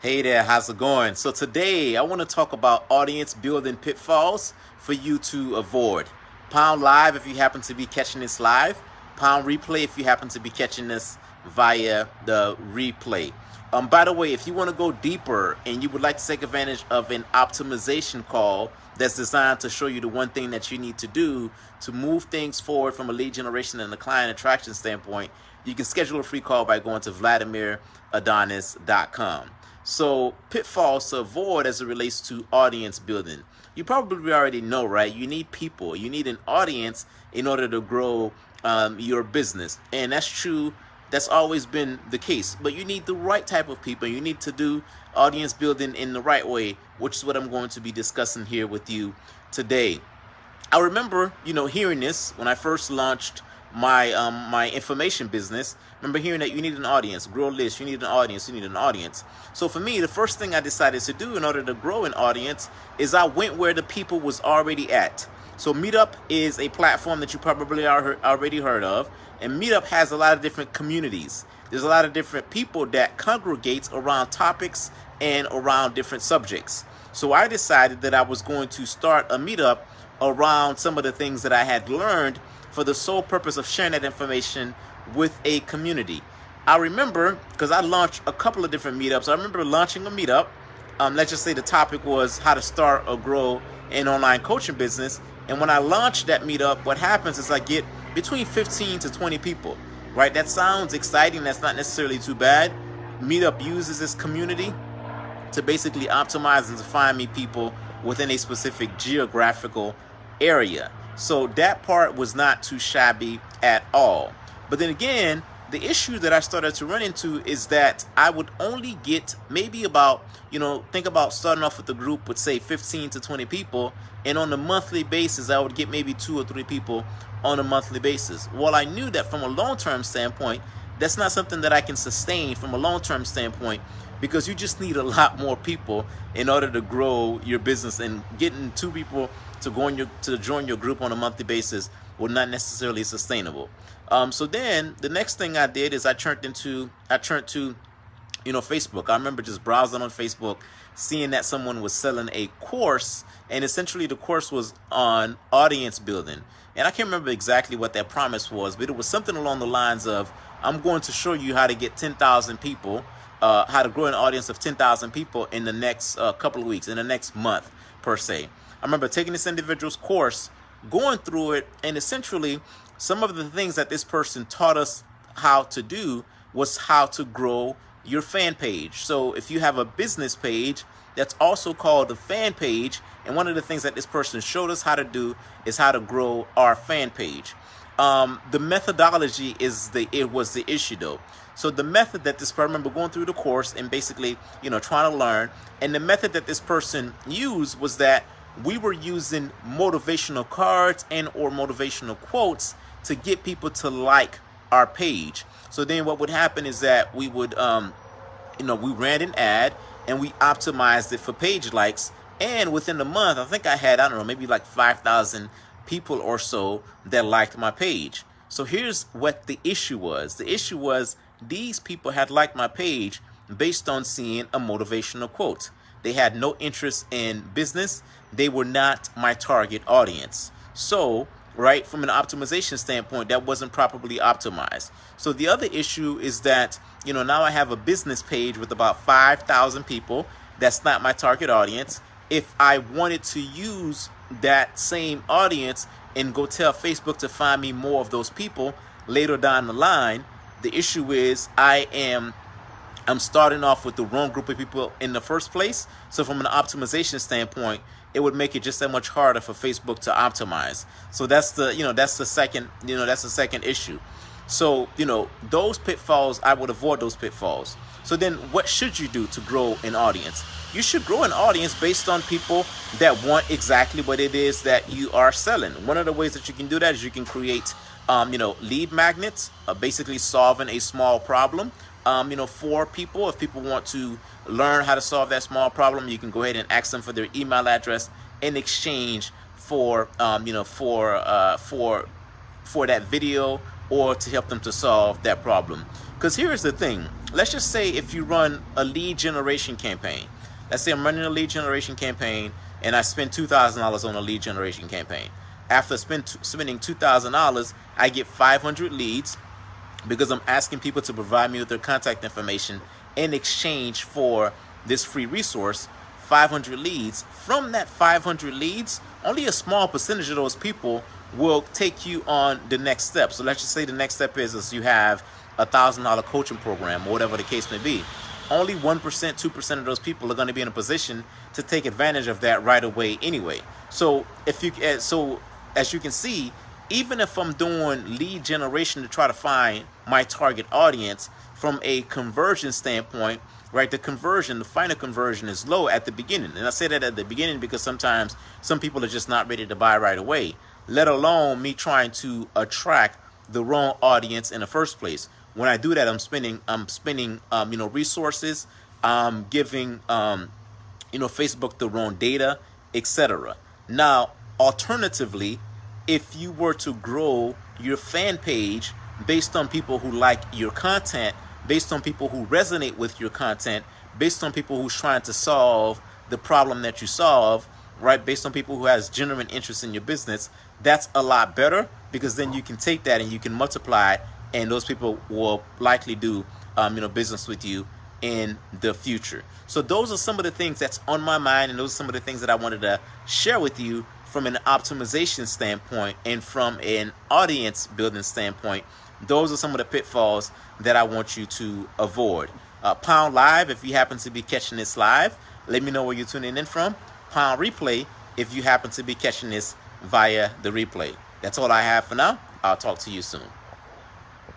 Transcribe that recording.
Hey there, how's it going? So today I want to talk about audience building pitfalls for you to avoid. Pound live if you happen to be catching this live. Pound replay if you happen to be catching this via the replay. By the way, if you want to go deeper and you would like to take advantage of an optimization call that's designed to show you the one thing that you need to do to move things forward from a lead generation and a client attraction standpoint, you can schedule a free call by going to vladimirAdonis.com. So pitfalls to avoid as it relates to audience building. You probably already know, right? You need people. You need an audience in order to grow your business. And that's true. That's always been the case. But you need the right type of people. You need to do audience building in the right way, which is what I'm going to be discussing here with you today. I remember, hearing this when I first launched my information business. I remember hearing that you need an audience, grow a list, you need an audience, you need an audience. So for me, the first thing I decided to do in order to grow an audience is I went where the people was already at. So Meetup is a platform that you probably already heard of, and Meetup has a lot of different communities. There's a lot of different people that congregate around topics and around different subjects. So I decided that I was going to start a Meetup around some of the things that I had learned for the sole purpose of sharing that information with a community. I remember, because I launched a couple of different meetups, I remember launching a meetup. Let's just say the topic was how to start or grow an online coaching business. And when I launched that meetup, what happens is I get between 15 to 20 people, right? That sounds exciting. That's not necessarily too bad. Meetup uses this community to basically optimize and to find me people within a specific geographical area. So that part was not too shabby at all. But then again, the issue that I started to run into is that I would only get maybe about, think about starting off with the group with say 15 to 20 people. And on a monthly basis, I would get maybe 2 or 3 people on a monthly basis. Well, I knew that from a long-term standpoint, that's not something that I can sustain from a long-term standpoint, because you just need a lot more people in order to grow your business, and getting 2 people to join your group on a monthly basis will not necessarily sustainable. So then the next thing I did is I turned to Facebook. I remember just browsing on Facebook, seeing that someone was selling a course, and essentially the course was on audience building. And I can't remember exactly what that promise was, but it was something along the lines of, I'm going to show you how to get 10,000 people, how to grow an audience of 10,000 people in the next couple of weeks, in the next month per se. I remember taking this individual's course, going through it, and essentially some of the things that this person taught us how to do was how to grow your fan page. So if you have a business page, that's also called a fan page, and one of the things that this person showed us how to do is how to grow our fan page. The methodology was the issue though. So the method that I remember going through the course and basically, trying to learn, and the method that this person used was that we were using motivational cards and or motivational quotes to get people to like our page. So then what would happen is that we would, we ran an ad and we optimized it for page likes. And within the month, I think I had, maybe like 5,000 people or so that liked my page. So here's what the issue was. The issue was these people had liked my page based on seeing a motivational quote. They had no interest in business. They were not my target audience. So, right, from an optimization standpoint, that wasn't properly optimized. So the other issue is that, now I have a business page with about 5,000 people. That's not my target audience. If I wanted to use that same audience and go tell Facebook to find me more of those people later down the line, the issue is I'm starting off with the wrong group of people in the first place. So from an optimization standpoint, it would make it just that much harder for Facebook to optimize. So that's the second issue. So, those pitfalls, I would avoid those pitfalls. So then what should you do to grow an audience? You should grow an audience based on people that want exactly what it is that you are selling. One of the ways that you can do that is you can create, lead magnets, basically solving a small problem. For people, if people want to learn how to solve that small problem, you can go ahead and ask them for their email address in exchange for that video or to help them to solve that problem. Because here's the thing. Let's just say if you run a lead generation campaign. Let's say I'm running a lead generation campaign and I spend $2,000 on a lead generation campaign. After spending $2,000, I get 500 leads because I'm asking people to provide me with their contact information in exchange for this free resource. 500 leads. From that 500 leads, only a small percentage of those people will take you on the next step. So let's just say the next step is you have $1,000 coaching program or whatever the case may be. Only 1%, 2% of those people are going to be in a position to take advantage of that right away anyway. So as you can see, even if I'm doing lead generation to try to find my target audience, from a conversion standpoint, right, the final conversion is low at the beginning. And I say that at the beginning because sometimes some people are just not ready to buy right away, let alone me trying to attract the wrong audience in the first place. When I do that, I'm spending resources, giving Facebook the wrong data, etc. Now, alternatively, if you were to grow your fan page based on people who like your content, based on people who resonate with your content, based on people who's trying to solve the problem that you solve, right, based on people who has genuine interest in your business, that's a lot better, because then you can take that and you can multiply it, and those people will likely do business with you in the future. So those are some of the things that's on my mind, and those are some of the things that I wanted to share with you from an optimization standpoint and from an audience building standpoint. Those are some of the pitfalls that I want you to avoid. Pound live if you happen to be catching this live. Let me know where you're tuning in from. Pound replay if you happen to be catching this via the replay. That's all I have for now. I'll talk to you soon.